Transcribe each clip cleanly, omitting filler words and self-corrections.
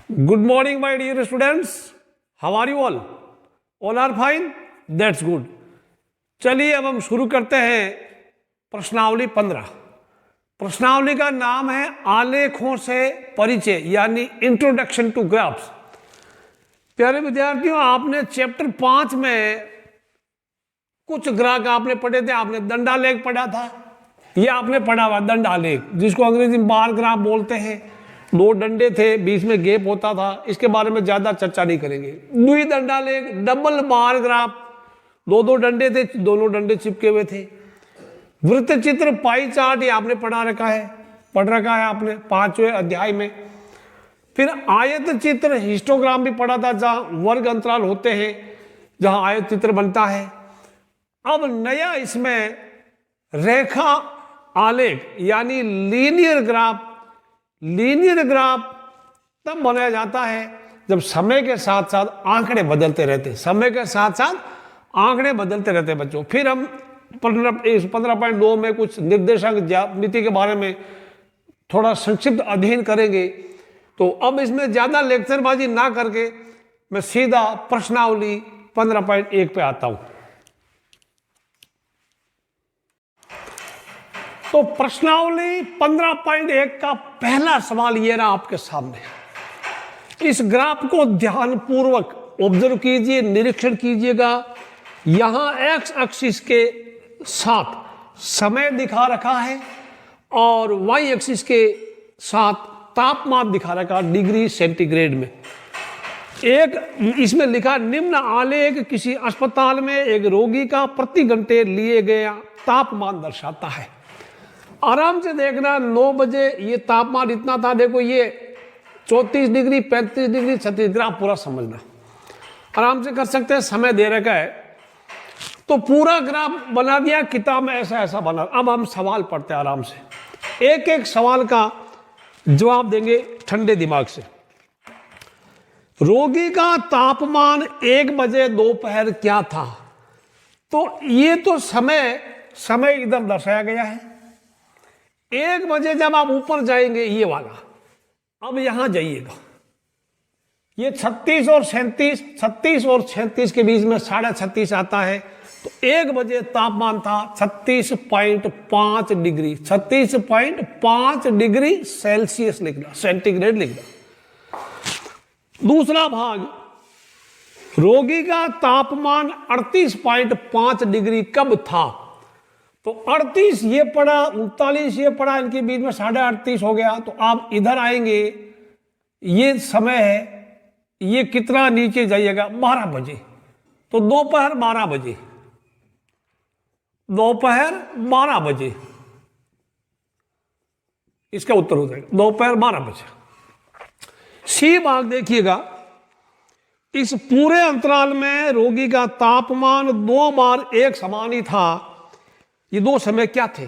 Good morning, my dear students. How are you all? All are fine? That's good. चलिए अब हम शुरू करते हैं प्रश्नावली 15। प्रश्नावली का नाम है आलेखों से परिचय यानी इंट्रोडक्शन टू ग्राफ्स। प्यारे विद्यार्थियों, आपने चैप्टर 5 में कुछ ग्राफ आपने पढ़े थे। आपने दंडालेख पढ़ा था, ये आपने पढ़ा हुआ दंडालेख, जिसको अंग्रेजी में बार ग्राफ बोलते हैं। दो डंडे थे, बीच में गैप होता था। इसके बारे में ज्यादा चर्चा नहीं करेंगे। द्विदंडालेख, डबल बार ग्राफ, दो डंडे थे, दोनों डंडे चिपके हुए थे। वृत्त चित्र, पाई चार्ट, ये आपने पढ़ रखा है आपने 5वें अध्याय में। फिर आयत चित्र, हिस्टोग्राम भी पढ़ा था, जहां वर्ग अंतराल होते हैं, जहां आयत चित्र बनता है। अब नया इसमें रेखा आलेख यानी लीनियर ग्राफ। लीनियर ग्राफ तब बनाया जाता है जब समय के साथ साथ आंकड़े बदलते रहते, समय के साथ साथ आंकड़े बदलते रहते बच्चों। फिर हम 15.2 में कुछ निर्देशांक ज्यामिति के बारे में थोड़ा संक्षिप्त अध्ययन करेंगे। तो अब इसमें ज्यादा लेक्चरबाजी ना करके मैं सीधा प्रश्नावली 15.1 पे आता हूं। तो प्रश्नावली 15.1 का पहला सवाल ये रहा आपके सामने। इस ग्राफ को ध्यानपूर्वक ऑब्जर्व कीजिए, निरीक्षण कीजिएगा। यहां एक्स एक्सिस के साथ समय दिखा रखा है और वाई एक्सिस के साथ तापमान दिखा रखा है डिग्री सेंटीग्रेड में। एक इसमें लिखा निम्न आलेख किसी अस्पताल में एक रोगी का प्रति घंटे लिए गया तापमान दर्शाता है। आराम से देखना, 9 बजे ये तापमान इतना था। देखो ये 34 डिग्री, 35 डिग्री, 36 ग्राफ पूरा समझना। आराम से कर सकते हैं, समय दे रखा है तो पूरा ग्राफ बना दिया किताब में, ऐसा ऐसा बना। अब हम सवाल पढ़ते हैं आराम से, एक एक सवाल का जवाब देंगे ठंडे दिमाग से। रोगी का तापमान 1 बजे दोपहर क्या था? तो ये तो समय एकदम दर्शाया गया है। 1 बजे जब आप ऊपर जाएंगे, ये वाला, अब यहां जाइएगा, ये 36 और 37 के बीच में 36.5 आता है। तो 1 बजे तापमान था 36.5 डिग्री, 36.5 डिग्री सेल्सियस लिखना, सेंटीग्रेड लिखना। दूसरा भाग, रोगी का तापमान 38.5 डिग्री कब था? तो 38 ये पड़ा, 39 ये पड़ा, इनके बीच में 38.5 हो गया। तो आप इधर आएंगे, ये समय है, ये कितना नीचे जाइएगा, 12 बजे। तो दोपहर 12 बजे, दोपहर 12 बजे इसका उत्तर हो जाएगा, दोपहर 12 बजे। सी भाग देखिएगा, इस पूरे अंतराल में रोगी का तापमान 2 बार एक समान ही था। ये दो समय क्या थे?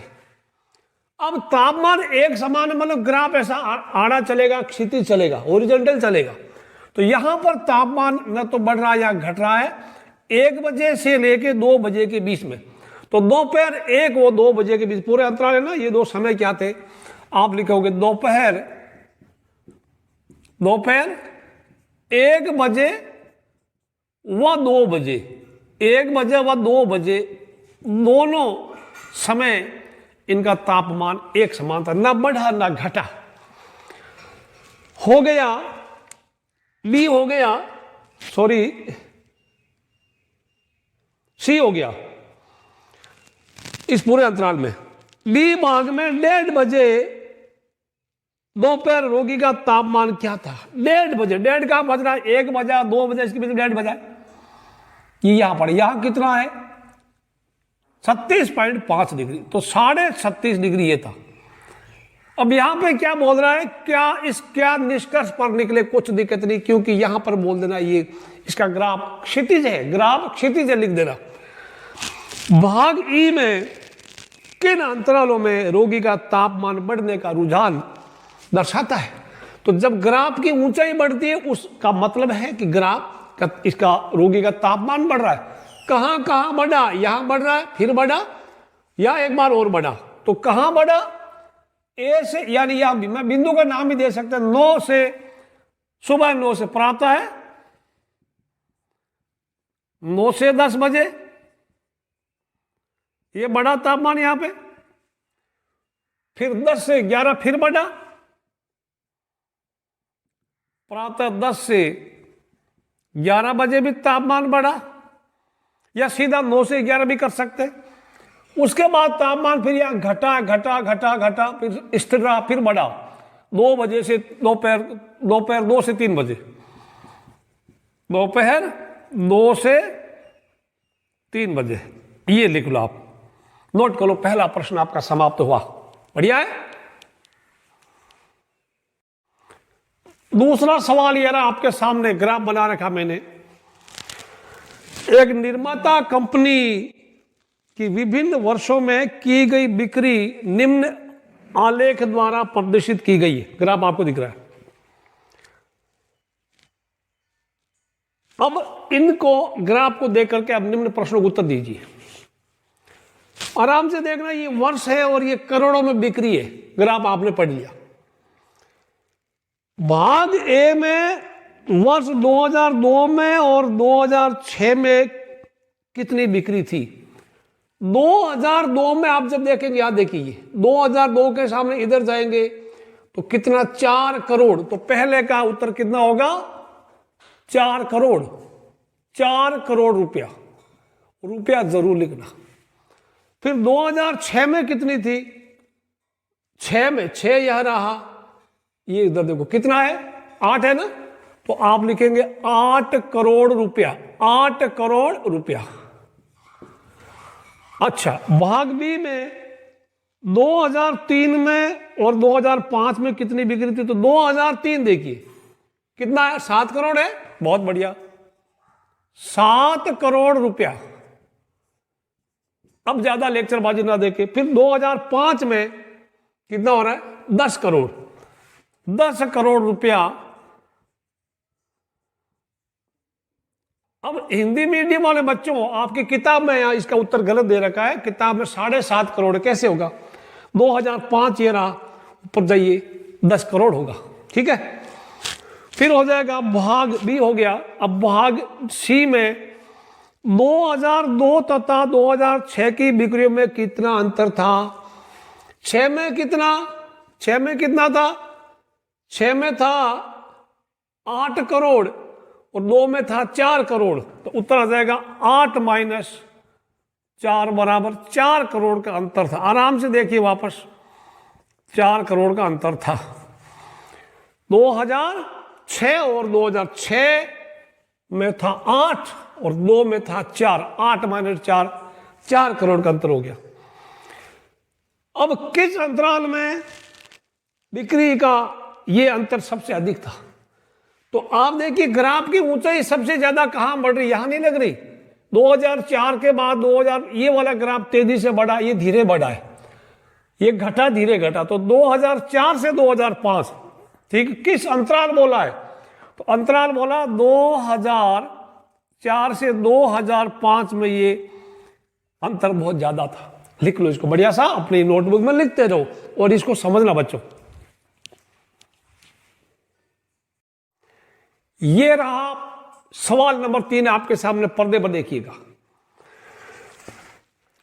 अब तापमान एक समान मतलब ग्राफ ऐसा आड़ा चलेगा, क्षितिज चलेगा, हॉरिजॉन्टल चलेगा। तो यहां पर तापमान न तो बढ़ रहा है या घट रहा है 1 बजे से लेके 2 बजे के बीच में। तो दोपहर 1 और 2 बजे के बीच पूरे अंतराल है ना, ये दो समय क्या थे? आप लिखोगे दोपहर 1 बजे व 2 बजे, 1 बजे व 2 बजे दोनों समय इनका तापमान एक समान था, ना बढ़ा ना घटा। हो गया बी, हो गया सॉरी सी हो गया इस पूरे अंतराल में। बी भाग में 1:30 बजे दोपहर रोगी का तापमान क्या था? 1:30 बजे, 1:30 कहां बज रहा है? 1 बजा 2 बजे, इसके बीच में 1:30 बजा। ये यहां पर, यहां कितना है? 36.5 डिग्री। तो 36.5 डिग्री ये था। अब यहां पे क्या बोल रहा है, क्या निष्कर्ष पर निकले? कुछ दिक्कत नहीं, क्योंकि यहां पर बोल देना ये इसका ग्राफ क्षितिज है, ग्राफ क्षितिज है लिख देना। भाग ई में किन अंतरालों में रोगी का तापमान बढ़ने का रुझान दर्शाता है? तो जब ग्राफ की ऊंचाई बढ़ती है, उसका मतलब है कि ग्राफ का इसका रोगी का तापमान बढ़ रहा है। कहां कहां बढ़ा? यहां बढ़ रहा है, फिर बढ़ा, या एक बार और बढ़ा। तो कहां बढ़ा? ए से, यानी यहां भी मैं बिंदु का नाम भी दे सकता हूं, 9 से सुबह 9 से प्रातः है 9 से 10 बजे, ये बढ़ा तापमान यहां पे। फिर 10 से 11 फिर बढ़ा, प्रातः 10 से 11 बजे भी तापमान बढ़ा, या सीधा 9 से 11 भी कर सकते हैं। उसके बाद तापमान फिर यहां घटा घटा घटा घटा, फिर स्थिर रहा, फिर बढ़ा 2 बजे से दोपहर 2 से 3 बजे, दोपहर 2 से 3 बजे। ये लिख लो, आप नोट कर लो। पहला प्रश्न आपका समाप्त हुआ। बढ़िया है। दूसरा सवाल ये रहा आपके सामने, ग्राफ बना रखा मैंने। एक निर्माता कंपनी की विभिन्न वर्षों में की गई बिक्री निम्न आलेख द्वारा प्रदर्शित की गई है। ग्राफ आपको दिख रहा है। अब इनको ग्राफ को देख करके आप निम्न प्रश्नों को उत्तर दीजिए। आराम से देखना, ये वर्ष है और ये करोड़ों में बिक्री है। ग्राफ आपने पढ़ लिया। भाग ए में वर्ष 2002 में और 2006 में कितनी बिक्री थी। 2002 में आप जब देखेंगे, याद देखिए 2002 के सामने इधर जाएंगे तो कितना, 4 करोड़। तो पहले का उत्तर कितना होगा, 4 करोड़। 4 करोड़ रुपया, रुपया जरूर लिखना। फिर 2006 में कितनी थी, 6 में 6 यह रहा, ये इधर देखो कितना है, 8 है ना, तो आप लिखेंगे 8 करोड़ रुपया। 8 करोड़ रुपया। अच्छा, भाग बी में 2003 में और 2005 में कितनी बिक्री थी। तो 2003 देखिए कितना है, 7 करोड़ है। बहुत बढ़िया, 7 करोड़ रुपया। अब ज्यादा लेक्चरबाजी ना देके, फिर 2005 में कितना हो रहा है, 10 करोड़। 10 करोड़ रुपया। अब हिंदी मीडियम वाले बच्चों, आपकी किताब में यहां इसका उत्तर गलत दे रखा है। किताब में 7.5 करोड़ कैसे होगा, 2005 ये रहा, ऊपर जाइए 10 करोड़ होगा। ठीक है, फिर हो जाएगा भाग बी हो गया। अब भाग सी में 2002 तथा 2006 की बिक्रियों में कितना अंतर था। 6 में कितना, 6 में कितना था, 6 में था 8 करोड़ और 2 में था 4 करोड़। तो उत्तर आ जाएगा 8 माइनस 4 बराबर 4 करोड़ का अंतर था। आराम से देखिए वापस, 4 करोड़ का अंतर था। 2006 और 2006 में था 8 और 2 में था 4। 8 माइनस 4, 4 करोड़ का अंतर हो गया। अब किस अंतराल में बिक्री का ये अंतर सबसे अधिक था। तो आप देखिए ग्राफ की ऊंचाई सबसे ज्यादा कहां बढ़ रही, यहां नहीं लग रही। 2004 के बाद 2000, ये वाला ग्राफ तेजी से बढ़ा, ये धीरे बढ़ा है, ये घटा धीरे घटा। तो 2004 से 2005, ठीक, किस अंतराल बोला है, तो अंतराल बोला 2004 से 2005 में ये अंतर बहुत ज्यादा था। लिख लो इसको बढ़िया सा, अपनी नोटबुक में लिखते रहो और इसको समझना बच्चों। ये रहा सवाल नंबर 3 आपके सामने, पर्दे पर देखिएगा।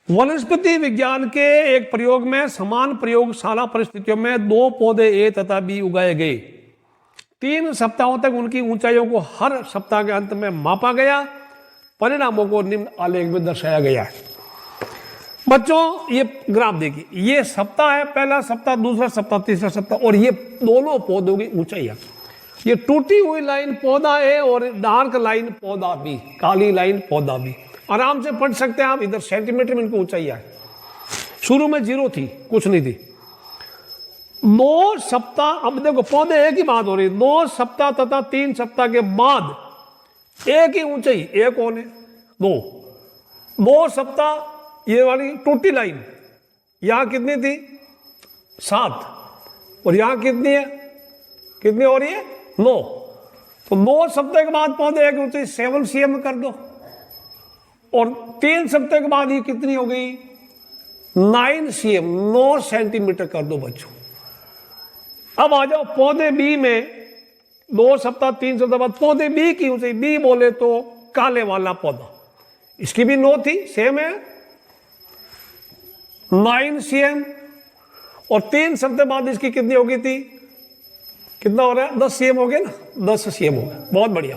वनस्पति विज्ञान के एक प्रयोग में समान प्रयोगशाला परिस्थितियों में 2 पौधे ए तथा बी उगाए गए। 3 सप्ताहों तक उनकी ऊंचाइयों को हर सप्ताह के अंत में मापा गया। परिणामों को निम्न आलेख में दर्शाया गया है। बच्चों ये ग्राफ देखिए, ये सप्ताह है, पहला सप्ताह, दूसरा सप्ताह, तीसरा सप्ताह, और ये दोनों पौधों की ऊंचाइयां। ये टूटी हुई लाइन पौधा ए और डार्क लाइन पौधा बी, काली लाइन पौधा बी। आराम से पढ़ सकते हैं आप, इधर सेंटीमीटर में इनको ऊंचाइयां है। शुरू में 0 थी, कुछ नहीं थी। 2 सप्ताह, अब देखो पौधे एक ही बात हो रही, 2 सप्ताह तथा 3 सप्ताह के बाद एक ही ऊंचाई, एक कौन है, 2 सप्ताह, ये वाली टूटी लाइन यहां कितनी थी, 7, और यहां कितनी है, कितनी हो रही है, 9। तो 2 सप्ताह के बाद पौधे एक ऊंचाई 7 cm कर दो, और 3 सप्ताह के बाद ये कितनी हो गई, 9 cm, 9 सेंटीमीटर कर दो बच्चों। अब आ जाओ पौधे बी में, 2 सप्ताह 3 सप्ताह बाद पौधे बी की ऊंचाई, बी बोले तो काले वाला पौधा, इसकी भी 9 थी, सेम है 9 cm, और 3 सप्ताह बाद इसकी कितनी हो गई थी, कितना हो रहा है, 10 cm हो गया ना, 10 cm हो गया, बहुत बढ़िया।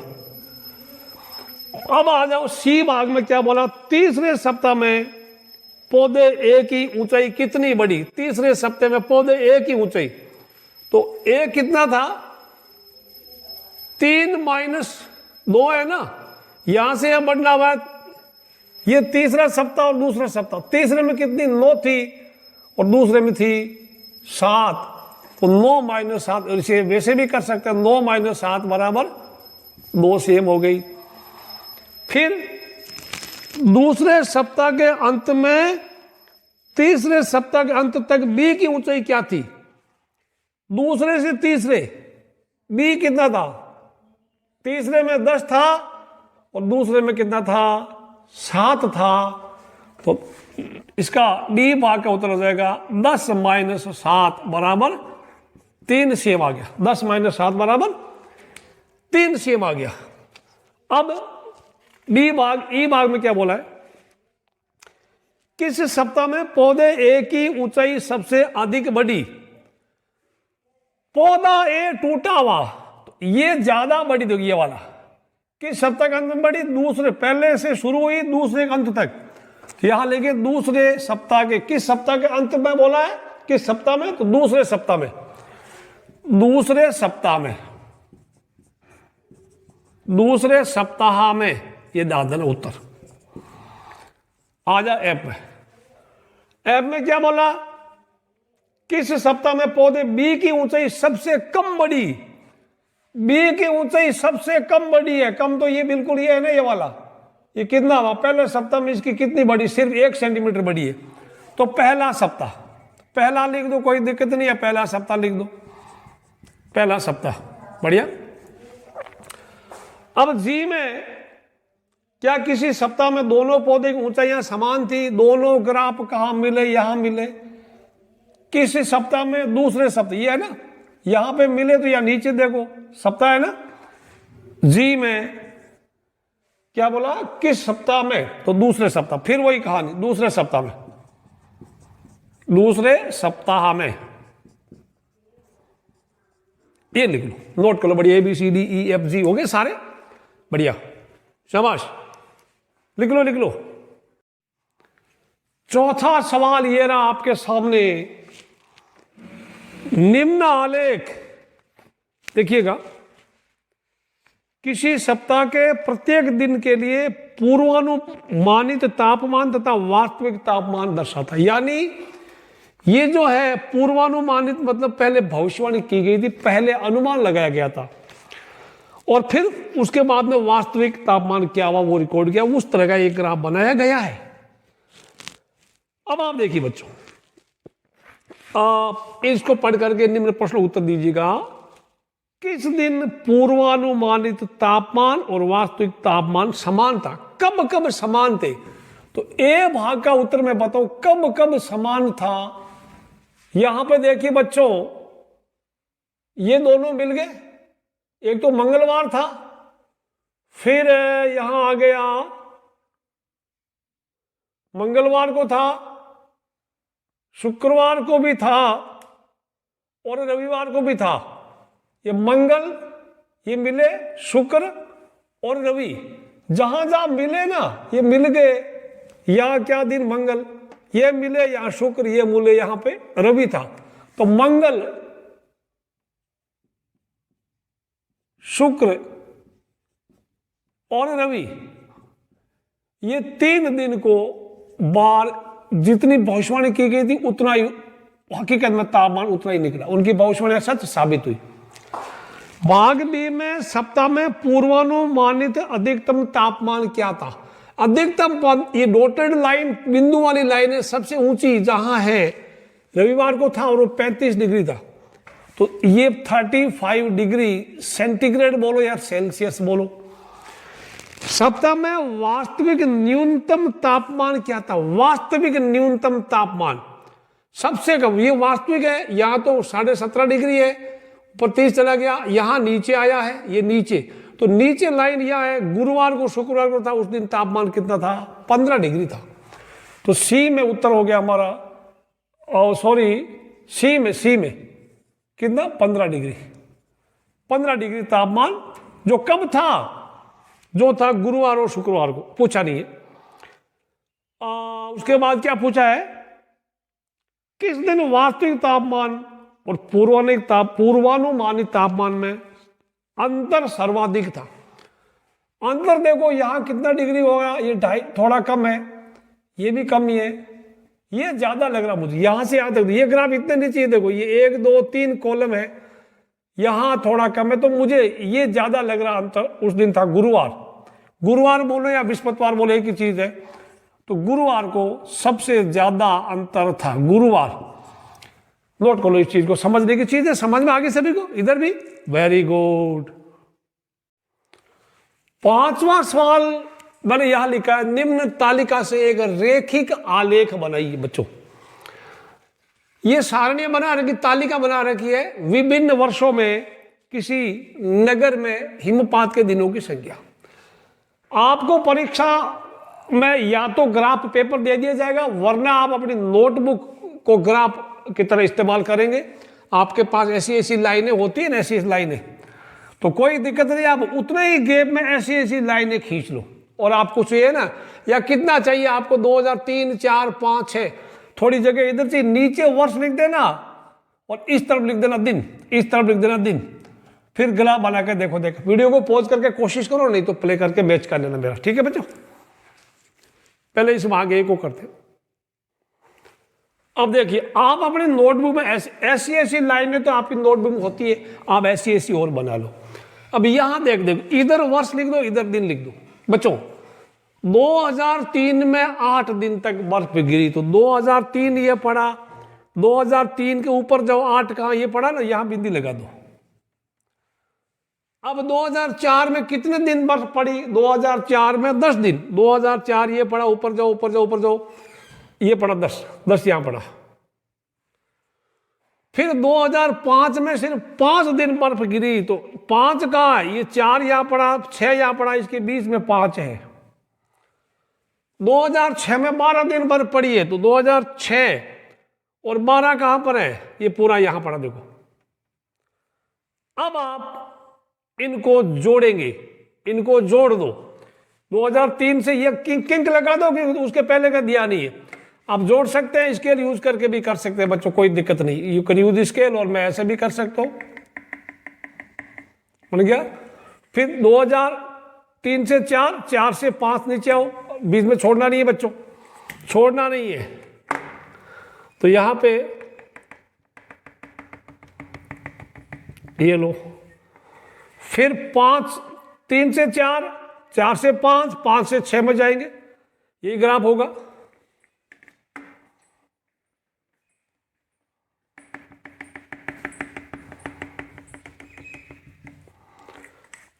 अब आ जाओ सी भाग में, क्या बोला, तीसरे सप्ताह में पौधे ए की ऊंचाई कितनी बढ़ी, तीसरे सप्ताह में पौधे ए की ऊंचाई, तो ए कितना था, 3 - 2 है ना, यहां से यहां बढ़ना हुआ, ये तीसरा सप्ताह और दूसरा सप्ताह, तीसरे में कितनी 9 थी और दूसरे में थी 7, तो 9 - 7, इसे वैसे भी कर सकते हैं, 9 - 7 बराबर 2 cm हो गई। फिर दूसरे सप्ताह के अंत में, तीसरे सप्ताह के अंत तक बी की ऊंचाई क्या थी, दूसरे से तीसरे बी कितना था, तीसरे में 10 था और दूसरे में कितना था, 7 था, तो इसका डी भाग का उत्तर हो जाएगा 10 - 7 बराबर 3 cm आ गया, 10 - 7 बराबर 3 cm आ गया। अब बी भाग, ई भाग में क्या बोला है, किस सप्ताह में पौधे ए की ऊंचाई सबसे अधिक बढ़ी, पौधा ए टूटा हुआ, तो ये ज्यादा बढ़ी, तो ये वाला किस सप्ताह के अंत में बढ़ी, दूसरे, पहले से शुरू हुई दूसरे के अंत तक, यहां लेके दूसरे सप्ताह के, किस सप्ताह के अंत में बोला है, किस सप्ताह में, तो दूसरे सप्ताह में, दूसरे सप्ताह में, दूसरे सप्ताह में, ये दादन उत्तर। आ जा ऐप में, ऐप में क्या बोला, किस सप्ताह में पौधे बी की ऊंचाई सबसे कम बढ़ी, बी की ऊंचाई सबसे कम बढ़ी है, कम तो ये बिल्कुल ये है ना, ये वाला, ये कितना हुआ, पहले सप्ताह में इसकी कितनी बढ़ी, सिर्फ 1 सेंटीमीटर बढ़ी है, तो पहला सप्ताह, पहला लिख दो, कोई दिक्कत नहीं है, पहला सप्ताह लिख दो, पहला सप्ताह, बढ़िया। अब जी में, क्या किसी सप्ताह में दोनों पौधे की ऊंचाइयां समान थी, दोनों ग्राफ कहां मिले, यहां मिले, किसी सप्ताह में दूसरे सप्ताह, ये है ना, यहां पे मिले, तो यहां नीचे देखो सप्ताह है ना, जी में क्या बोला, किस सप्ताह में, तो दूसरे सप्ताह, फिर वही कहानी, दूसरे सप्ताह में, दूसरे सप्ताह में, ये लिख लो, नोट कर लो, बढ़िया, ABCDEFG हो गए सारे, बढ़िया, शाबाश, लिख लो लिख लो। चौथा सवाल ये रहा आपके सामने, निम्न आलेख देखिएगा, किसी सप्ताह के प्रत्येक दिन के लिए पूर्वानुमानित तापमान तथा वास्तविक तापमान दर्शाता है, यानी ये जो है पूर्वानुमानित मतलब पहले भविष्यवाणी की गई थी, पहले अनुमान लगाया गया था, और फिर उसके बाद में वास्तविक तापमान क्या हुआ वो रिकॉर्ड किया, उस तरह का एक ग्राफ बनाया गया है। अब आप देखिए बच्चों, इसको पढ़ करके निम्न प्रश्न उत्तर दीजिएगा, किस दिन पूर्वानुमानित तापमान और वास्तविक तापमान समान था, कब कब समान थे, तो ए भाग का उत्तर मैं बताऊं कब कब समान था। यहां पे देखिए बच्चों, ये दोनों मिल गए, एक तो मंगलवार था, फिर यहां आ गया मंगलवार को था, शुक्रवार को भी था और रविवार को भी था, ये मंगल, ये मिले शुक्र और रवि, जहां जहां मिले ना ये मिल गए, यहां क्या दिन मंगल, ये मिले यहां शुक्र, ये मिले यहां पे रवि था, तो मंगल शुक्र और रवि ये 3 दिन को बार जितनी भविष्यवाणी की गई थी उतना ही हकीकत में तापमान उतना ही निकला, उनकी भविष्यवाणी सच साबित हुई। भाग बी में सप्ताह में पूर्वानुमानित अधिकतम तापमान क्या था, अधिकतम पद, ये डॉटेड लाइन बिंदु वाली लाइन है, सबसे ऊंची जहां है रविवार को था और वो 35 डिग्री था, तो ये 35 डिग्री सेंटीग्रेड बोलो या सेल्सियस बोलो। सप्ताह में वास्तविक न्यूनतम तापमान क्या था, वास्तविक न्यूनतम तापमान सबसे कम, ये वास्तविक है, या तो 17.5 डिग्री है पर 30 चला गया, यहां नीचे आया है, ये नीचे, तो नीचे लाइन यह है, गुरुवार को शुक्रवार को था, उस दिन तापमान कितना था? 15 डिग्री था। तो सी में उत्तर हो गया हमारा, और सॉरी सी में कितना? 15 डिग्री। 15 डिग्री तापमान जो कब था? जो था गुरुवार और शुक्रवार को, पूछा नहीं है। उसके बाद क्या पूछा है? किस दिन वास्तविक तापमान और पूर्वानुमानित तापमान में अंतर सर्वाधिक था? अंतर देखो यहां कितना डिग्री होगा? ये 2.5, थोड़ा कम है, ये भी कम ही है, ये ज्यादा लग रहा मुझे। यहां से यहां तक ये ग्राफ इतने नहीं चाहिए, देखो ये 1 2 3 कॉलम है, यहां थोड़ा कम है, तो मुझे ये ज्यादा लग रहा अंतर। उस दिन था गुरुवार बोलो या बृहस्पतिवार बोलो, एक ही चीज है, तो गुरुवार को सबसे ज्यादा अंतर था, गुरुवार। नोट कर लो इस चीज को, समझने की चीज है, समझ में आगे सभी को, इधर भी। Very good. 5वां सवाल मैंने यहां लिखा है, निम्न तालिका से एक रेखिक आलेख बनाइए। बच्चों ये सारणी बना रखी, तालिका बना रखी है, विभिन्न वर्षों में किसी नगर में हिमपात के दिनों की संख्या। आपको परीक्षा में या तो ग्राफ पेपर दे दिया जाएगा, वरना आप अपनी नोटबुक को ग्राफ की तरह इस्तेमाल करेंगे। आपके पास ऐसी लाइनें होती है ना, ऐसी लाइनें, तो कोई दिक्कत नहीं, आप उतने ही गैप में ऐसी लाइनें खींच लो। और आपको चाहिए ना, या कितना चाहिए आपको? 2003, 4, 5, 6, थोड़ी जगह इधर से नीचे वर्ष लिख देना, और इस तरफ लिख देना दिन, इस तरफ लिख देना दिन। फिर ग्राफ बना के देखो। वीडियो को पॉज करके कोशिश करो, नहीं तो प्ले करके मैच कर लेना मेरा, ठीक है बच्चों? पहले इस आगे को करते। अब देखिए, आप अपने नोटबुक में ऐसी लाइनें तो आपकी नोटबुक में होती है, आप ऐसी और बना लो। अब यहां देखो, इधर वर्ष लिख दो, इधर दिन लिख दो। बच्चों 2003 में 8 दिन तक बर्फ गिरी, तो 2003 ये पड़ा, 2003 के ऊपर जाओ, 8 कहां ये पड़ा ना, यहां बिंदी लगा दो। अब 2004 में कितने दिन बर्फ पड़ी? 2004 में 10 दिन, 2004 ये पड़ा, ऊपर जाओ, ये पड़ा 10 यहां पड़ा। फिर 2005 में सिर्फ 5 दिन बर्फ गिरी, तो 5 का ये 4 यहां पड़ा, 6 यहां पड़ा, इसके बीच में 5 है। 2006 में 12 दिन बर्फ पड़ी है, तो 2006 और 12 कहां पर है? ये पूरा यहां पड़ा, देखो। अब आप इनको जोड़ेंगे, इनको जोड़ दो। 2003 से ये किंक लगा दो कि उसके पहले का दिया नहीं है। आप जोड़ सकते हैं, स्केल यूज करके भी कर सकते हैं बच्चों, कोई दिक्कत नहीं। यू कैन यूज स्केल, और मैं ऐसे भी कर सकता हूं। बन गया। फिर 2003 से 4, 4 से 5 नीचे आओ, बीच में छोड़ना नहीं है बच्चों, छोड़ना नहीं है। तो यहां पे ये लो। फिर 3 से 4, 4 से 5, 5 से 6 में जाएंगे, यही ग्राफ होगा।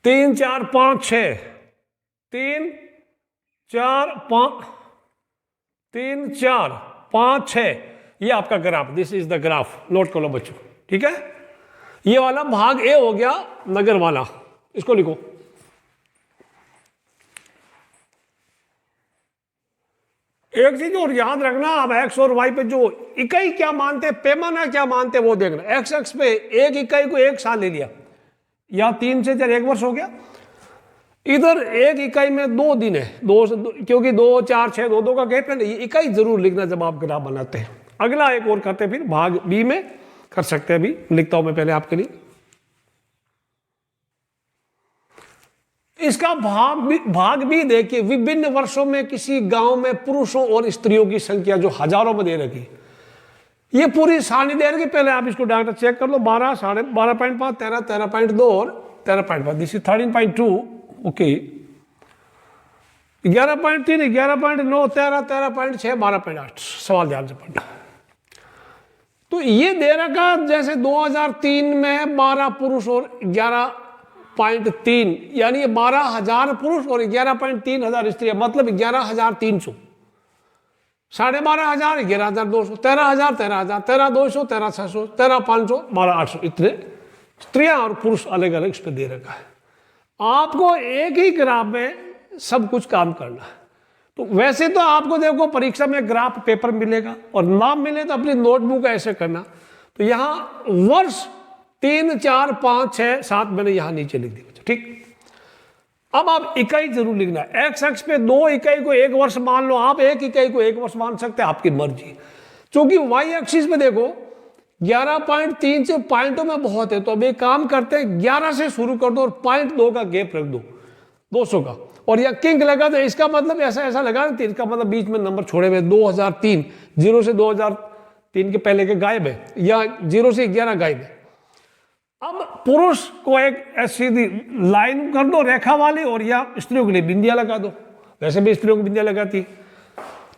तीन चार पांच 6, 3 4 5, 3 4 5 6, ये आपका graph, this is the graph. Note कर लो बच्चों, ठीक है? ये वाला भाग ए हो गया, नगर वाला, इसको लिखो। एक चीज और याद रखना, आप एक्स और वाई पे जो इकाई क्या मानते, पैमाना क्या मानते, वो देखना। एक्स एक्स पे एक इकाई को 1 साल ले लिया, या 3 से 4 1 वर्ष हो गया। इधर एक इकाई में 2 दिन है, क्योंकि 2 4 6 2 का गैप है ना, ये इकाई जरूर लिखना जब आप ग्राफ बनाते हैं। अगला एक और करते हैं, फिर भाग बी में कर सकते हैं। अभी लिखता हूं मैं पहले आपके लिए इसका भाग भी देखिए। विभिन्न वर्षों में किसी गांव में पुरुषों और स्त्रियों की संख्या जो हजारों में दे रखी, ये पूरी सारणी दे रखी। पहले आप इसको डॉक्टर चेक कर लो। 12, 12.5, 13, 13.2 और 13.5, दिस इज 13.2, ओके। 11.3, 11.9, 13, 13.6, 12.8। सवाल ध्यान से पढ़ना। तो ये दे रखा जैसे 2003 में 12 पुरुष और 11.3, यानी 12,000 पुरुष और 11.3 हजार स्त्रियां, मतलब 11,300। 12,500, 11,200, 13,000, 13,200, 13,600, 13,500, 12,800, इतने स्त्रियां और पुरुष अलग अलग इस पे दे रखा है। आपको एक ही ग्राफ में सब कुछ काम करना है। तो वैसे तो आपको देखो परीक्षा में ग्राफ पेपर मिलेगा और नाम मिले तो अपनी नोटबुक ऐसे करना। तो यहाँ वर्ष 3, 4, 5, 6, 7 मैंने यहाँ नीचे लिख दिया, ठीक। अब आप इकाई जरूर लिखना। एक्स अक्ष पे 2 इकाई को 1 वर्ष मान लो, आप 1 इकाई को 1 वर्ष मान सकते हैं, आपकी मर्जी। क्योंकि वाई एक्सिस पे देखो 11.3 से पॉइंटों में बहुत है, तो अब एक काम करते हैं 11 से शुरू कर दो और 0.2 का गैप रख दो 200 का, और यह किंग लगा दो। इसका मतलब ऐसा लगा ना, इसका मतलब बीच में नंबर छोड़े हुए 2003, 0 से 2003 के पहले के गायब है, या 0 से 11 गायब है। अब पुरुष को एक ऐसी लाइन कर दो रेखा वाली, और या स्त्रियों के लिए बिंदिया लगा दो, वैसे भी स्त्रियों को बिंदिया लगाती।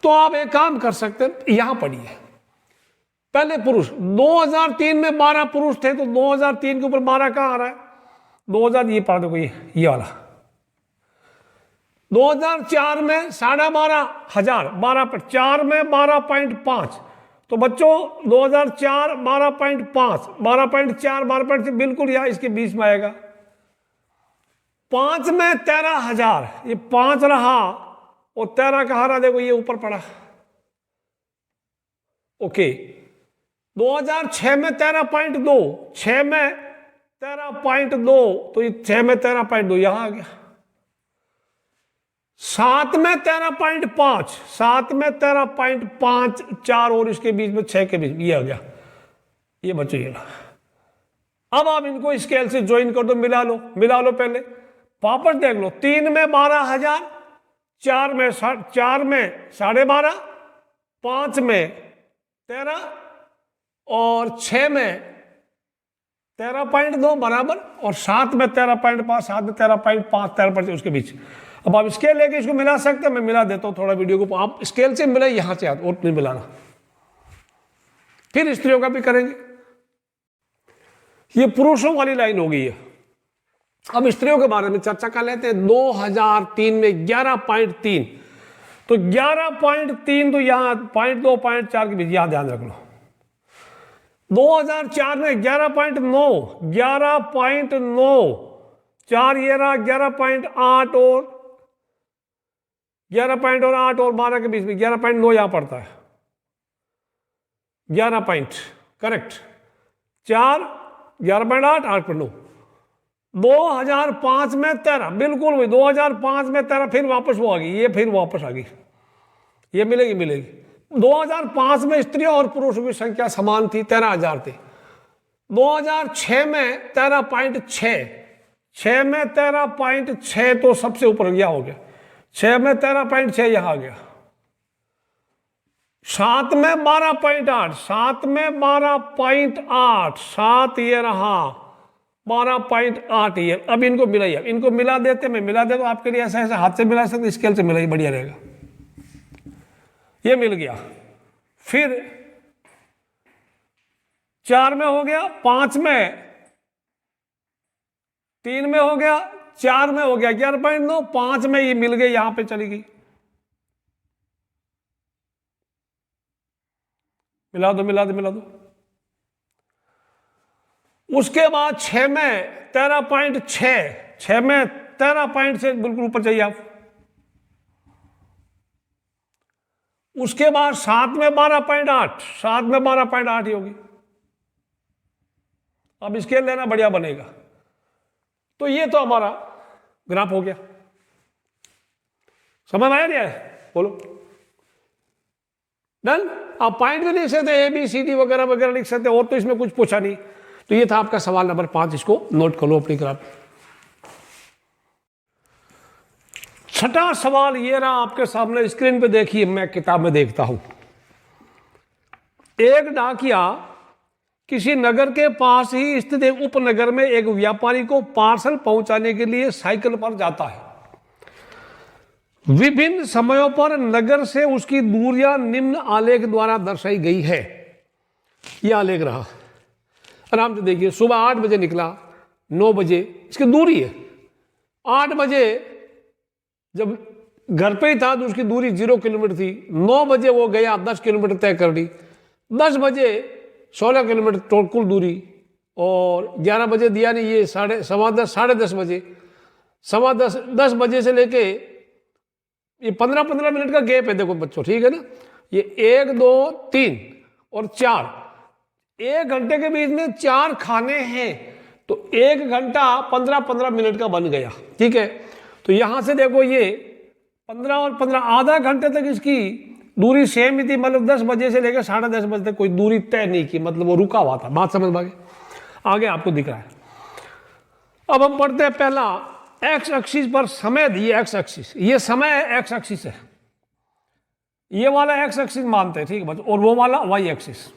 तो आप एक काम कर सकते हैं, यहां पढ़िए पहले पुरुष। 2003 में 12 पुरुष थे, तो 2003 के ऊपर 12 कहां आ रहा है? 2000 ये पढ़ दो, ये वाला। 2004 में 12,500, 4 में 12.5। तो बच्चों 2004 12.5, 12.4, 12.6 बिल्कुल यहाँ इसके बीच में आएगा। 5 में 13,000, ये 5 रहा और 13 कहाँ रहा? देखो ये ऊपर पड़ा। ओके, 2006 में 13.2, 6 में 13.2, तो ये 6 में 13.2 यहां आ गया। 7 में 13.5, 7 में 13.5, 4 और इसके बीच में 6 के बीच ये आ गया। ये बच्चों ये रहा। अब आप इनको स्केल से ज्वाइन कर दो, मिला लो पहले, वापस देख लो। 3 में 12,000, 4 में 12.5, 5 में 13 और 6 में 13.2 बराबर, और 7 में 13.5, 7 में 13.5, 13.5 उसके बीच। अब आप स्केल लेके इसको मिला सकते हैं, मैं मिला देता हूं थोड़ा वीडियो को। आप स्केल से मिला, यहां से और नहीं मिलाना। फिर स्त्रियों का भी करेंगे। ये पुरुषों वाली लाइन हो गई है। अब स्त्रियों के बारे में चर्चा कर लेते हैं। 2003 में 11.3, तो 11.3 तो यहां 0.2, 0.4 के बीच, यहां ध्यान रख लो। 2004 में 11.9, 11.9, 4 ये रहा, 11.8 और 11.8 और 12 के बीच में 11.9 यहां पड़ता है। 11 पॉइंट करेक्ट, 4, 11.8, 8.9। 2005 में 13, बिल्कुल वही 2005 में 13, फिर वापस वो आ गई, ये फिर वापस आ गई, ये मिलेगी। 2005 में स्त्रियों और पुरुषों की संख्या समान थी, 13,000 थे। 2006 में 13.6, 6 में 13.6 तो सबसे ऊपर गया हो गया। 6 में 13.6 यहां आ गया। 7 में 12.8, 7 में 12.8, 7 ये रहा, 12.8 ये। अब इनको मिलाइए, इनको मिला देते, मैं मिला देता हूं आपके लिए। ऐसा हाथ से मिला सकते, स्केल से मिलाइए, बढ़िया रहेगा। ये मिल गया। फिर 4 में हो गया, 5 में, 3 में हो गया, 4 में हो गया 11.9, 5 में ये मिल गई, यहां पे चली गई। मिला दो। उसके बाद 6 में 13.6, 6 में 13.6 बिल्कुल ऊपर चाहिए आप। उसके बाद 7 में 12.8, 7 में 12.8 ही होगी। अब स्केल लेना, बढ़िया बनेगा। तो ये तो हमारा ग्राफ हो गया। समझ आया नहीं आया? बोलो। डन। आप पॉइंट भी लिख सकते हैं, ABCD वगैरह लिख सकते हैं, और तो इसमें कुछ पूछा नहीं। तो ये था आपका सवाल नंबर 5, इसको नोट कर लो अपनी ग्राफ। छठा सवाल ये रहा आपके सामने, स्क्रीन पे देखिए, मैं किताब में देखता हूं। एक डाकिया किसी नगर के पास ही स्थित एक उपनगर में एक व्यापारी को पार्सल पहुंचाने के लिए साइकिल पर जाता है। विभिन्न समयों पर नगर से उसकी दूरियां निम्न आलेख द्वारा दर्शाई गई है। यह आलेख रहा, आराम से देखिए। सुबह 8 बजे निकला, 9 बजे इसकी दूरी है। 8 बजे जब घर पे ही था तो उसकी दूरी 0 किलोमीटर थी। 9 बजे वो गया, 10 किलोमीटर तय कर ली। 10 बजे 16 किलोमीटर कुल दूरी। और 11 बजे दिया नहीं, ये 10:30 बजे, 10 बजे से लेके ये 15-15 मिनट का गैप है देखो बच्चों, ठीक है ना। ये 1 2 3 और 4, 1 घंटे के बीच में 4 खाने हैं, तो 1 घंटा 15-15 मिनट का बन गया, ठीक है। तो यहां से देखो ये 15 और 15 आधा घंटे तक इसकी दूरी सेम ही थी, मतलब 10 बजे से लेकर 10:30 बजे तक कोई दूरी तय नहीं की, मतलब वो रुका हुआ था। बात समझ में आगे आपको दिख रहा है। अब हम पढ़ते हैं पहला, एक्स एक्सिस पर समय दिए, एक्स एक्सिस ये समय है, एक्स एक्सिस है, ये वाला एक्स एक्सिस मानते हैं, ठीक है बच्चों, और वो वाला वाई एक्सिस।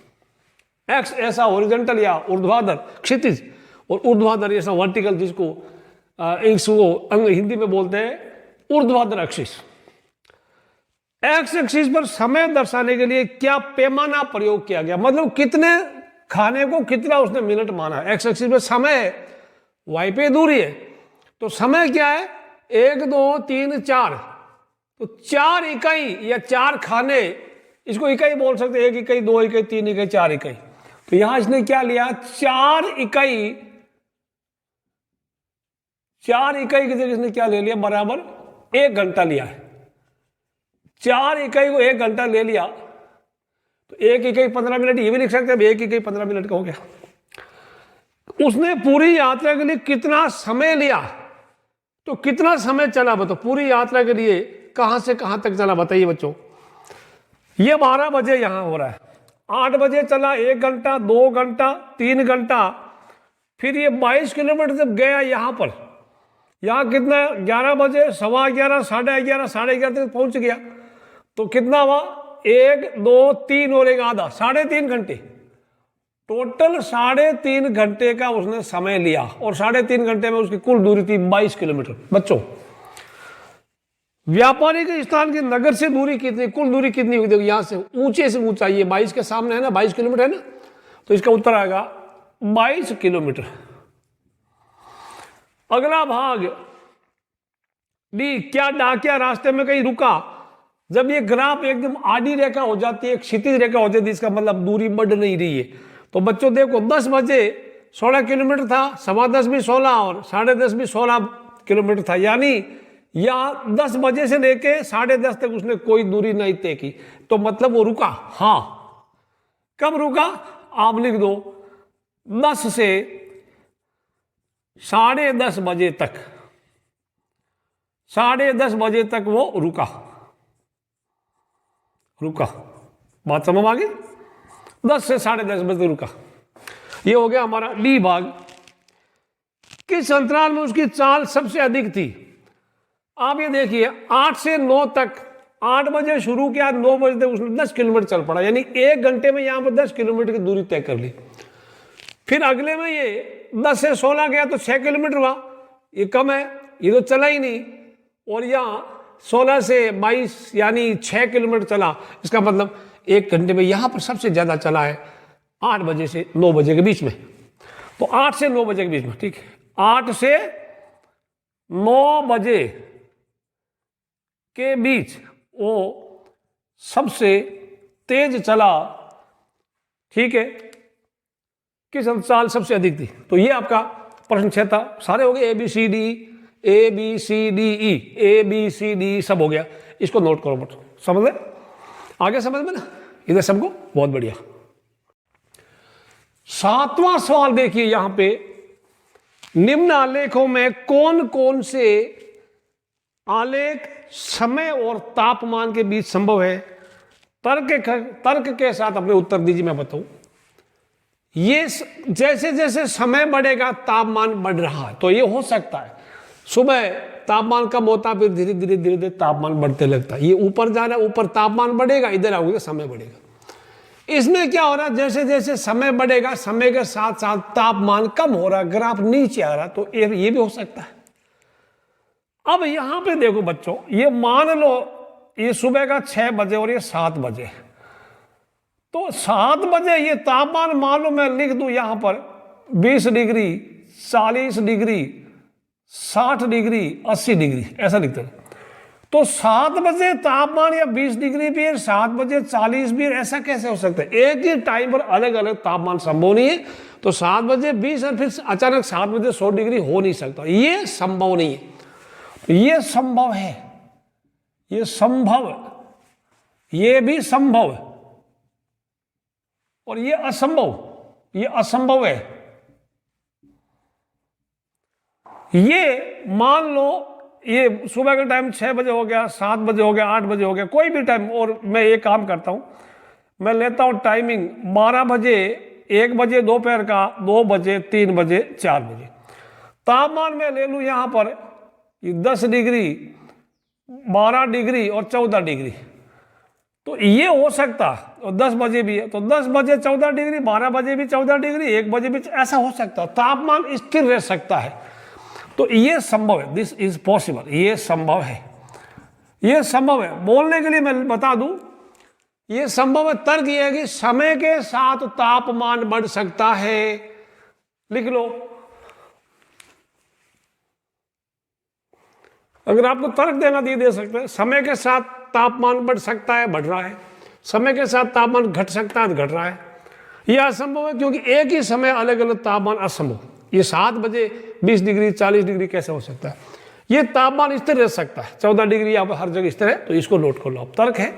एक्स ऐसा हॉरिजॉन्टल या ऊर्ध्वाधर क्षितिज, और ऊर्ध्वाधर ऐसा वर्टिकल, जिसको हिंदी में बोलते हैं ऊर्ध्वाधर एक्सिस। एक्स एक्सिस पर समय दर्शाने के लिए क्या पैमाना प्रयोग किया गया, मतलब कितने खाने को कितना उसने मिनट माना है। एक्स एक्सिस पे समय है, वाई पे दूरी है, तो समय क्या है 1 2 3 4, तो 4 इकाई या 4 खाने, इसको इकाई बोल सकते हैं, 1 इकाई 2 इकाई 3 इकाई 4 इकाई। तो यहां इसने क्या लिया 4 इकाई, 4 इकाई की जगह इसने क्या ले लिया बराबर 1 घंटा लिया है। 4 इकाई को 1 घंटा ले लिया, तो 1 इकाई 15 मिनट, ये भी लिख सकते हैं 1 इकाई 15 मिनट का हो गया। उसने पूरी यात्रा के लिए कितना समय लिया, तो कितना समय चला बताओ पूरी यात्रा के लिए, कहां से कहां तक चला बताइए बच्चों। ये 12 बजे यहां हो रहा है, 8 बजे चला 1 घंटा, 2 घंटा, 3 घंटा, फिर ये 22 किलोमीटर जब गया यहां पर, यहां कितना 11 बजे, 11:15, 11:30, 11:30 तक पहुंच गया, तो कितना हुआ 1 2 3 और 1 आधा, 3.5 घंटे, टोटल 3.5 घंटे का उसने समय लिया, और 3.5 घंटे में उसकी कुल दूरी थी 22 किलोमीटर। बच्चों व्यापारिक स्थान की नगर से दूरी कितनी, कुल दूरी कितनी हुई, देखो यहां से ऊंचे से ऊंचा, ये 22 के सामने है ना, 22 किलोमीटर है ना, तो इसका उत्तर आएगा 22 किलोमीटर। अगला भाग डी, क्या डाकिया रास्ते में कहीं रुका। जब ये ग्राफ एकदम आडी रेखा हो जाती है, क्षितिज रेखा हो जाती है, इसका मतलब दूरी बढ़ नहीं रही है। तो बच्चों देखो 10 बजे 16 किलोमीटर था, 10:15 भी 16 और 10:30 भी 16 किलोमीटर था, यानी या 10 बजे से लेके 10:30 तक उसने कोई दूरी नहीं तय की, तो मतलब वो रुका। हाँ, कब रुका आप लिख दो 10 से 10:30 बजे तक, 10:30 बजे तक वो रुका। बात समझ आ गई, 10 से 10:30 बजे रुका। ये हो गया हमारा डी भाग। किस अंतराल में उसकी चाल सबसे अधिक थी, आप ये देखिए 8 से 9 तक, 8 बजे शुरू किया, 9 बजे तक उसने 10 किलोमीटर चल पड़ा, यानी 1 घंटे में यहां पर 10 किलोमीटर की दूरी तय कर ली। फिर अगले में ये 10 से 16 गया तो 6 किलोमीटर हुआ, ये कम है, ये तो चला ही नहीं, और यहां 16 से 22 यानी 6 किलोमीटर चला, इसका मतलब 1 घंटे में यहां पर सबसे ज्यादा चला है 8 बजे से 9 बजे के बीच में। तो 8 से 9 बजे के बीच में, ठीक है, 8 से 9 बजे के बीच वो सबसे तेज चला, ठीक है। किस अंतराल सबसे अधिक थी, तो ये आपका प्रश्न 6 था। सारे हो गए ABCD ABCD सब हो गया, इसको नोट करो बट समझ में आगे, समझ में ना इधर सबको, बहुत बढ़िया। 7वां सवाल देखिए यहां पे, निम्न आलेखों में कौन कौन से आलेख समय और तापमान के बीच संभव है, तर्क के साथ अपने उत्तर दीजिए, मैं बताऊं। ये जैसे जैसे समय बढ़ेगा तापमान बढ़ रहा है, तो ये हो सकता है सुबह तापमान कम होता है, फिर धीरे धीरे धीरे धीरे तापमान बढ़ते लगता है, ये ऊपर जा रहा है, ऊपर तापमान बढ़ेगा, इधर आओगे समय बढ़ेगा। इसमें क्या हो रहा है, जैसे जैसे समय बढ़ेगा, समय के साथ साथ तापमान कम हो रहा है, ग्राफ नीचे आ रहा, तो ये भी हो सकता है। अब यहां पे देखो बच्चों, ये मान लो ये सुबह का 6 बजे और ये 7 बजे, तो 7 बजे ये तापमान मान लो मैं लिख दूं यहां पर 20 डिग्री, 40 डिग्री, 60 डिग्री, 80 डिग्री, ऐसा लिखते हैं। तो 7 बजे तापमान या 20 डिग्री भी है, 7 बजे 40 भी है, ऐसा कैसे हो सकता है? एक ही टाइम पर अलग अलग तापमान संभव नहीं है। तो 7 बजे 20 और फिर अचानक 7 बजे 100 डिग्री हो नहीं सकता, ये संभव नहीं है। ये संभव है, ये संभव, ये भी संभव है, और ये असंभव, ये असंभव है। ये मान लो ये सुबह का टाइम 6 बजे हो गया, 7 बजे हो गया, 8 बजे हो गया, कोई भी टाइम, और मैं ये काम करता हूं, मैं लेता हूं टाइमिंग 12 बजे, 1 बजे दोपहर का, 2 बजे, 3 बजे, 4 बजे। तापमान में ले लूं यहां पर 10 डिग्री, 12 डिग्री और 14 डिग्री, तो ये हो सकता, और 10 बजे भी है, तो 10 बजे 14 डिग्री, 12 बजे भी 14 डिग्री, 1 बजे भी, ऐसा हो सकता, तापमान स्थिर रह सकता है। तो ये संभव है, दिस इज पॉसिबल, ये संभव है, ये संभव है। बोलने के लिए मैं बता दूं, ये संभव है। तर्क ये है कि समय के साथ तापमान बढ़ सकता है, लिख लो। अगर आपको तर्क देना दे सकते हैं, समय के साथ तापमान बढ़ सकता है, बढ़ रहा है, समय के साथ तापमान घट सकता है, घट रहा है। यह असंभव है क्योंकि एक ही समय अलग अलग तापमान असंभव। ये 7 बजे 20 डिग्री 40 डिग्री कैसे हो सकता है? ये तापमान स्थिर रह सकता है, 14 डिग्री यहाँ पर हर जगह स्थिर है, तो इसको नोट कर लो आप, तर्क है।